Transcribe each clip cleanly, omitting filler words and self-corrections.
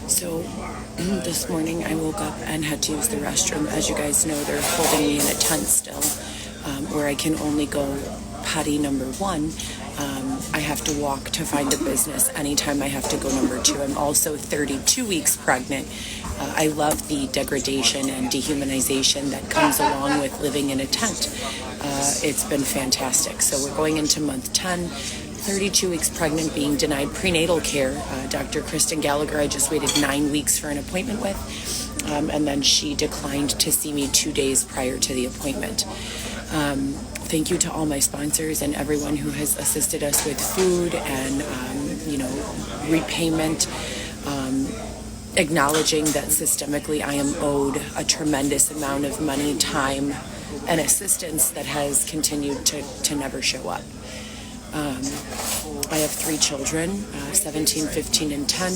So this morning I woke up and had to use the restroom. As you guys know, they're holding me in a tent still, where I can only go potty number one. I have to walk to find a business anytime I have to go number two. I'm also 32 weeks pregnant. I love the degradation and dehumanization that comes along with living in a tent. It's been fantastic. So we're going into month 10. 32 weeks pregnant, being denied prenatal care. Dr. Kristen Gallagher, I just waited 9 weeks for an appointment with, and then she declined to see me 2 days prior to the appointment. Thank you to all my sponsors and everyone who has assisted us with food and, repayment, acknowledging that systemically I am owed a tremendous amount of money, time, and assistance that has continued to never show up. I have 3 children, 17, 15, and 10,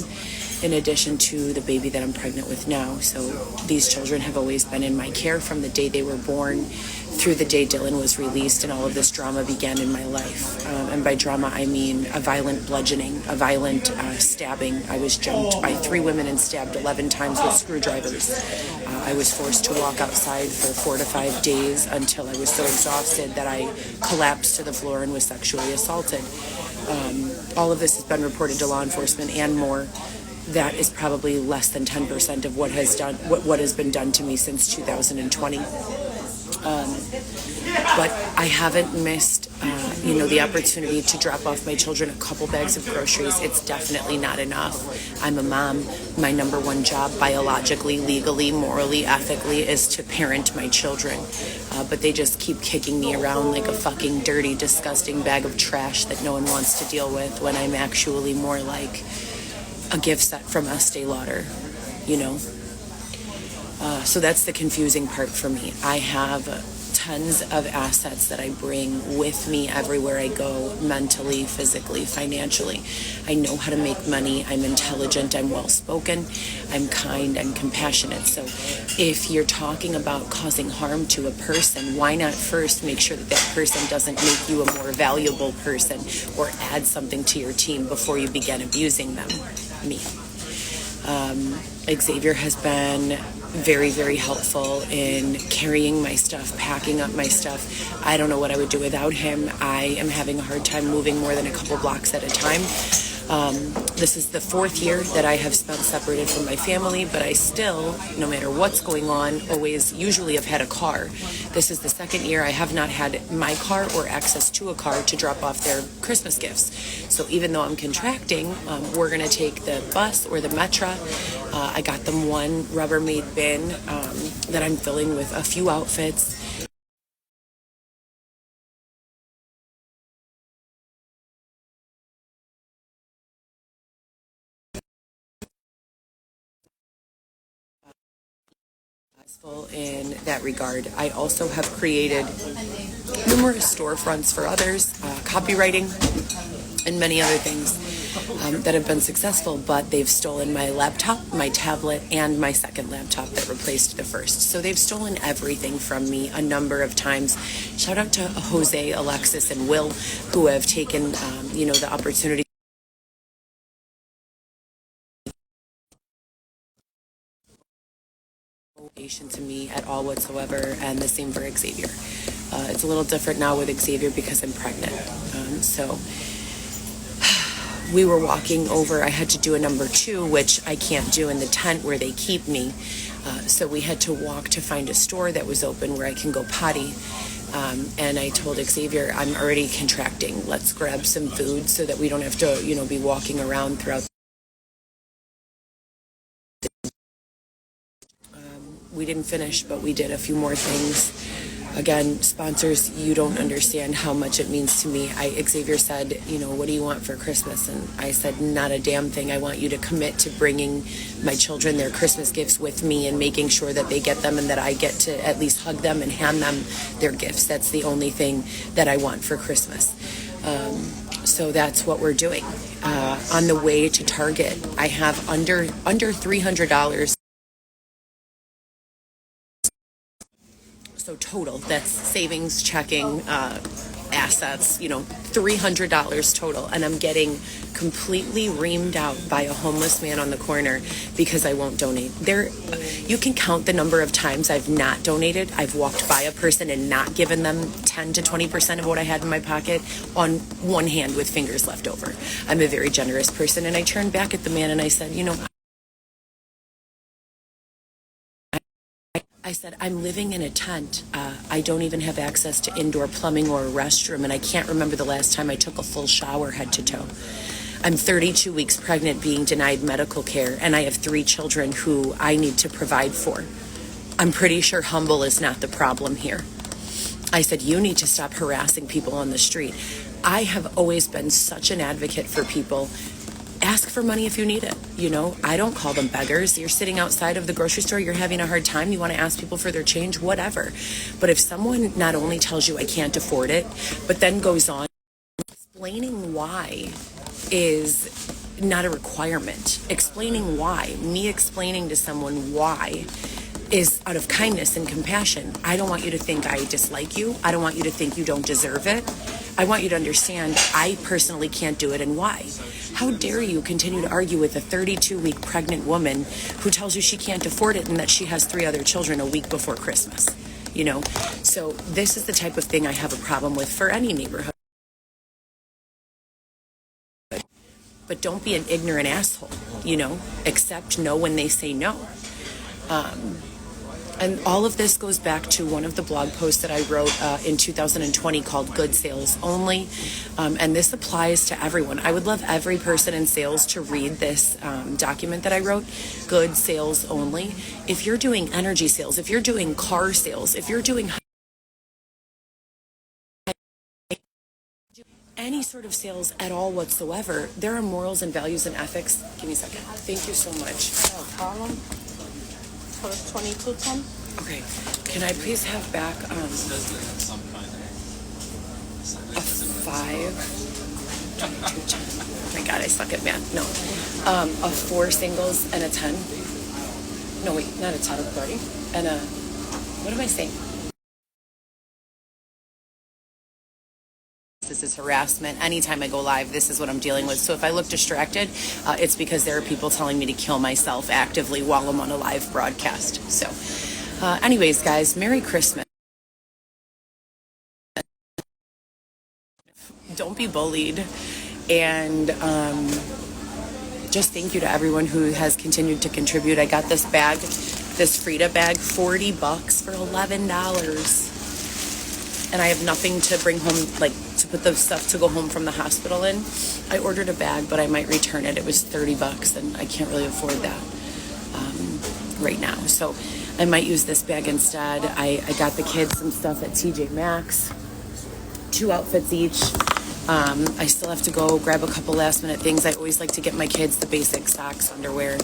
in addition to the baby that I'm pregnant with now. So these children have always been in my care from the day they were born through the day Dylan was released, and all of this drama began in my life. And by drama, I mean a violent bludgeoning, a violent stabbing. I was jumped by 3 women and stabbed 11 times with screwdrivers. I was forced to walk outside for 4 to 5 days until I was so exhausted that I collapsed to the floor and was sexually assaulted. All of this has been reported to law enforcement and more. That is probably less than 10% of what has been done to me since 2020. But I haven't missed, the opportunity to drop off my children a couple bags of groceries. It's definitely not enough. I'm a mom. My number one job, biologically, legally, morally, ethically, is to parent my children. But they just keep kicking me around like a fucking dirty, disgusting bag of trash that no one wants to deal with, when I'm actually more like a gift set from Estee Lauder, So that's the confusing part for me. I have tons of assets that I bring with me everywhere I go, mentally, physically, financially. I know how to make money. I'm intelligent. I'm well-spoken. I'm kind. I'm compassionate. So if you're talking about causing harm to a person, why not first make sure that that person doesn't make you a more valuable person or add something to your team before you begin abusing them? Me. Xavier has been very, very helpful in carrying my stuff, packing up my stuff. I don't know what I would do without him. I am having a hard time moving more than a couple blocks at a time. This is the 4th year that I have spent separated from my family, but I still, no matter what's going on, usually have had a car. This is the 2nd year I have not had my car or access to a car to drop off their Christmas gifts. So even though I'm contracting, we're going to take the bus or the Metra. I got them one Rubbermaid bin that I'm filling with a few outfits. In that regard, I also have created numerous storefronts for others, copywriting, and many other things that have been successful, but they've stolen my laptop, my tablet, and my second laptop that replaced the first. So they've stolen everything from me a number of times. Shout out to Jose, Alexis, and Will, who have taken, the opportunity to me at all whatsoever, and the same for Xavier. It's a little different now with Xavier because I'm pregnant. So we were walking over. I had to do a number 2, which I can't do in the tent where they keep me. So we had to walk to find a store that was open where I can go potty. And I told Xavier, I'm already contracting. Let's grab some food so that we don't have to, be walking around throughout. We didn't finish, but we did a few more things. Again, sponsors, you don't understand how much it means to me. Xavier said, what do you want for Christmas? And I said, not a damn thing. I want you to commit to bringing my children their Christmas gifts with me and making sure that they get them and that I get to at least hug them and hand them their gifts. That's the only thing that I want for Christmas. So that's what we're doing. On the way to Target, I have under $300. So total, that's savings, checking, assets, $300 total, and I'm getting completely reamed out by a homeless man on the corner because I won't donate. You can count the number of times I've not donated. I've walked by a person and not given them 10 to 20% of what I had in my pocket on one hand with fingers left over. I'm a very generous person, and I turned back at the man and I said, I'm living in a tent. I don't even have access to indoor plumbing or a restroom, and I can't remember the last time I took a full shower head to toe. I'm 32 weeks pregnant, being denied medical care, and I have 3 children who I need to provide for. I'm pretty sure humble is not the problem here. I said, you need to stop harassing people on the street. I have always been such an advocate for people. Ask for money if you need it. I don't call them beggars. You're sitting outside of the grocery store, you're having a hard time, you want to ask people for their change, whatever. But if someone not only tells you I can't afford it, but then goes on, explaining why is not a requirement. Explaining why, me explaining to someone why, is out of kindness and compassion. I don't want you to think I dislike you. I don't want you to think you don't deserve it. I want you to understand I personally can't do it and why. How dare you continue to argue with a 32-week pregnant woman who tells you she can't afford it and that she has 3 other children a week before Christmas? So this is the type of thing I have a problem with for any neighborhood. But don't be an ignorant asshole, accept no when they say no. And all of this goes back to one of the blog posts that I wrote in 2020 called Good Sales Only. And this applies to everyone. I would love every person in sales to read this document that I wrote, Good Sales Only. If you're doing energy sales, if you're doing car sales, if you're doing any sort of sales at all whatsoever, there are morals and values and ethics. Give me a second. Thank you so much. No problem. For 2210. Okay. Can I please have back a 5, 2210. Oh my God, I suck at math. No. A 4 singles and a 10. No, wait, not a 10, sorry. And a, what am I saying? This is harassment. Anytime I go live, this is what I'm dealing with. So if I look distracted, it's because there are people telling me to kill myself actively while I'm on a live broadcast. So anyways, guys, Merry Christmas. Don't be bullied. And just thank you to everyone who has continued to contribute. I got this bag, this Frida bag, $40 for $11. And I have nothing to bring home, to put the stuff to go home from the hospital in. I ordered a bag, but I might return it. It was $30, and I can't really afford that right now. So I might use this bag instead. I got the kids some stuff at TJ Maxx, 2 outfits each. I still have to go grab a couple last minute things. I always like to get my kids the basic socks, underwear.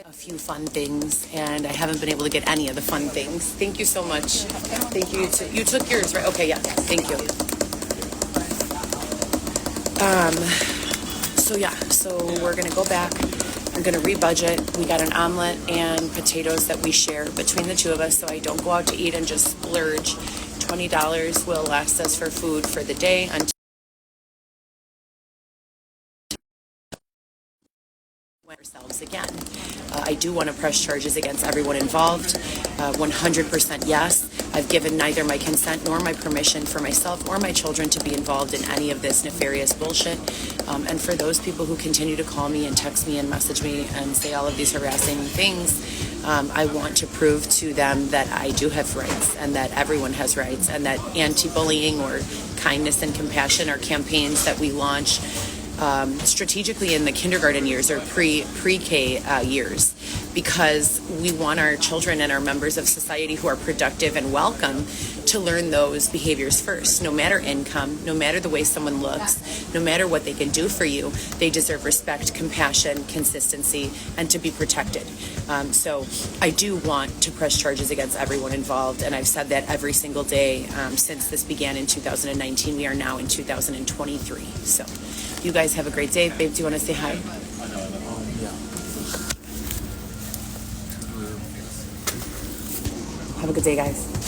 A few fun things, and I haven't been able to get any of the fun things. Thank you so much. Thank you. You took yours, right? Okay, yeah. Thank you. So we're going to go back. I'm going to rebudget. We got an omelet and potatoes that we share between the 2 of us, so I don't go out to eat and just splurge. $20 will last us for food for the day until ourselves again. I do want to press charges against everyone involved. 100% yes. I've given neither my consent nor my permission for myself or my children to be involved in any of this nefarious bullshit. And for those people who continue to call me and text me and message me and say all of these harassing things, I want to prove to them that I do have rights and that everyone has rights, and that anti-bullying or kindness and compassion are campaigns that we launch strategically in the kindergarten years or pre-K years, because we want our children and our members of society who are productive and welcome to learn those behaviors first. No matter income, no matter the way someone looks, no matter what they can do for you, they deserve respect, compassion, consistency, and to be protected. So I do want to press charges against everyone involved, and I've said that every single day since this began in 2019. We are now in 2023. So you guys have a great day. Babe, do you want to say hi? Have a good day, guys.